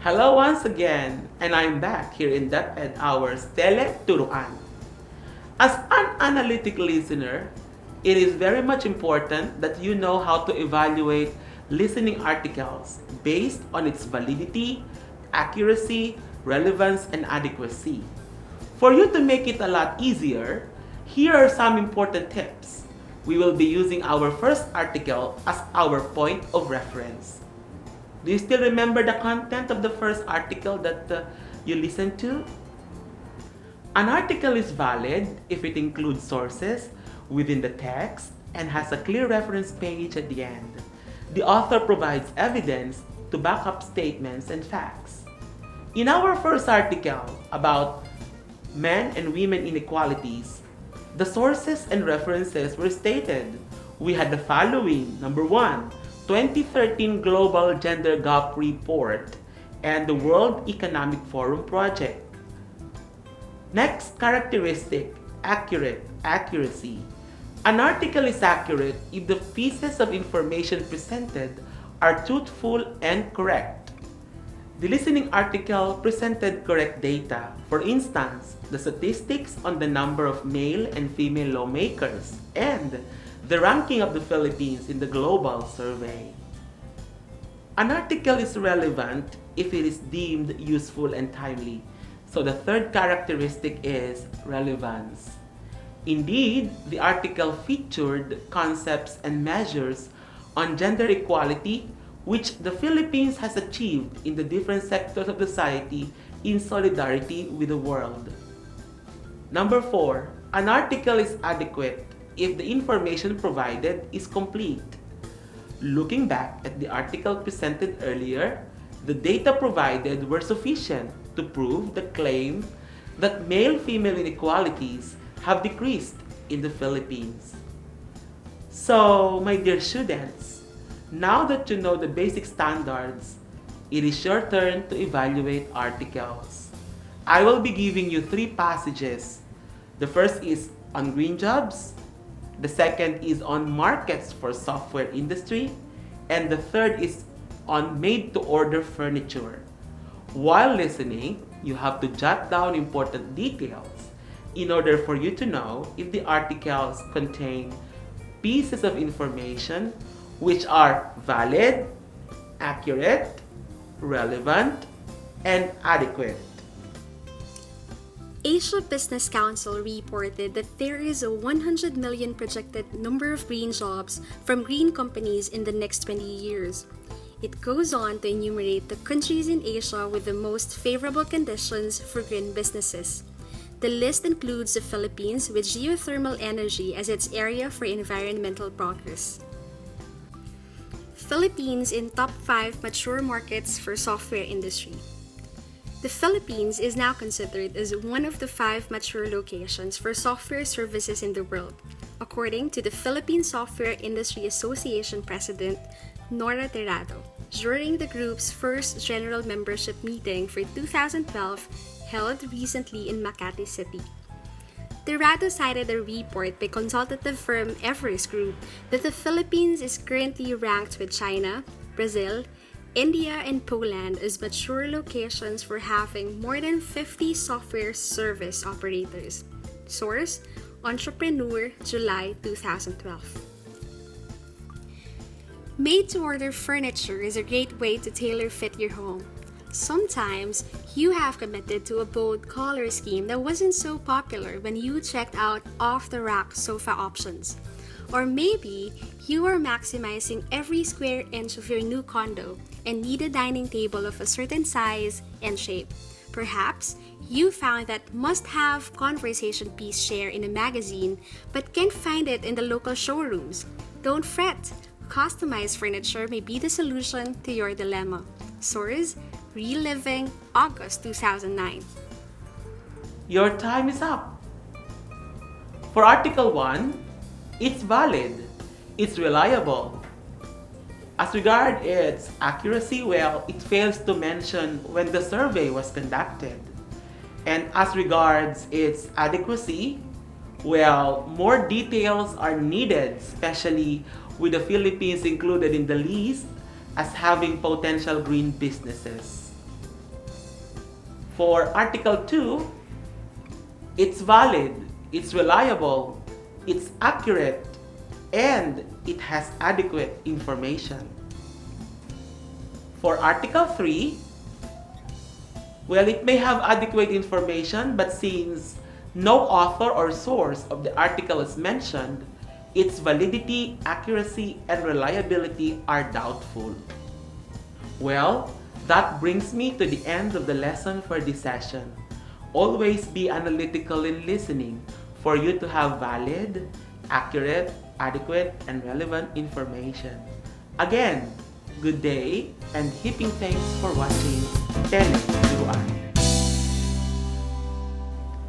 Hello once again, and I'm back here in DepEd Hours Teleturuan. As an analytic listener, it is very much important that you know how to evaluate listening articles based on its validity, accuracy, relevance, and adequacy. For you to make it a lot easier, here are some important tips. We will be using our first article as our point of reference. Do you still remember the content of the first article that you listened to? An article is valid if it includes sources within the text and has a clear reference page at the end. The author provides evidence to back up statements and facts. In our first article about men and women inequalities, the sources and references were stated. We had the following: number one, 2013 Global Gender Gap Report and the World Economic Forum Project. Next characteristic, accuracy. An article is accurate if the pieces of information presented are truthful and correct. The listening article presented correct data. For instance, the statistics on the number of male and female lawmakers and the ranking of the Philippines in the global survey. An article is relevant if it is deemed useful and timely. So the third characteristic is relevance. Indeed, the article featured concepts and measures on gender equality which the Philippines has achieved in the different sectors of society in solidarity with the world. Number 4, an article is adequate if the information provided is complete. Looking back at the article presented earlier, the data provided were sufficient to prove the claim that male-female inequalities have decreased in the Philippines. So, my dear students, now that you know the basic standards, it is your turn to evaluate articles. I will be giving you 3 passages. The first is on green jobs, the second is on markets for software industry, and the third is on made-to-order furniture. While listening, you have to jot down important details in order for you to know if the articles contain pieces of information which are valid, accurate, relevant, and adequate. Asia Business Council reported that there is a 100 million projected number of green jobs from green companies in the next 20 years. It goes on to enumerate the countries in Asia with the most favorable conditions for green businesses. The list includes the Philippines with geothermal energy as its area for environmental progress. Philippines in top 5 mature markets for software industry. The Philippines is now considered as one of the 5 mature locations for software services in the world, according to the Philippine Software Industry Association President Nora Tirado, during the group's first general membership meeting for 2012 held recently in Makati City. Tirado cited a report by consultative firm Everest Group that the Philippines is currently ranked with China, Brazil, India, and Poland as mature locations for having more than 50 software service operators. Source: Entrepreneur, July 2012. Made-to-order furniture is a great way to tailor-fit your home. Sometimes, you have committed to a bold color scheme that wasn't so popular when you checked out off-the-rack sofa options. Or maybe, you are maximizing every square inch of your new condo and need a dining table of a certain size and shape. Perhaps, you found that must-have conversation piece share in a magazine but can't find it in the local showrooms. Don't fret! Customized furniture may be the solution to your dilemma. Source: Reliving, August 2009. Your time is up. For Article 1, it's valid, it's reliable. As regard its accuracy, well, it fails to mention when the survey was conducted. And as regards its adequacy, well, more details are needed, especially with the Philippines included in the list as having potential green businesses. For Article 2, it's valid, it's reliable, it's accurate, and it has adequate information. For Article 3, well, it may have adequate information, but since no author or source of the article is mentioned, its validity, accuracy, and reliability are doubtful. Well, that brings me to the end of the lesson for this session. Always be analytical in listening for you to have valid, accurate, adequate, and relevant information. Again, good day and heaping thanks for watching Tele Turuan.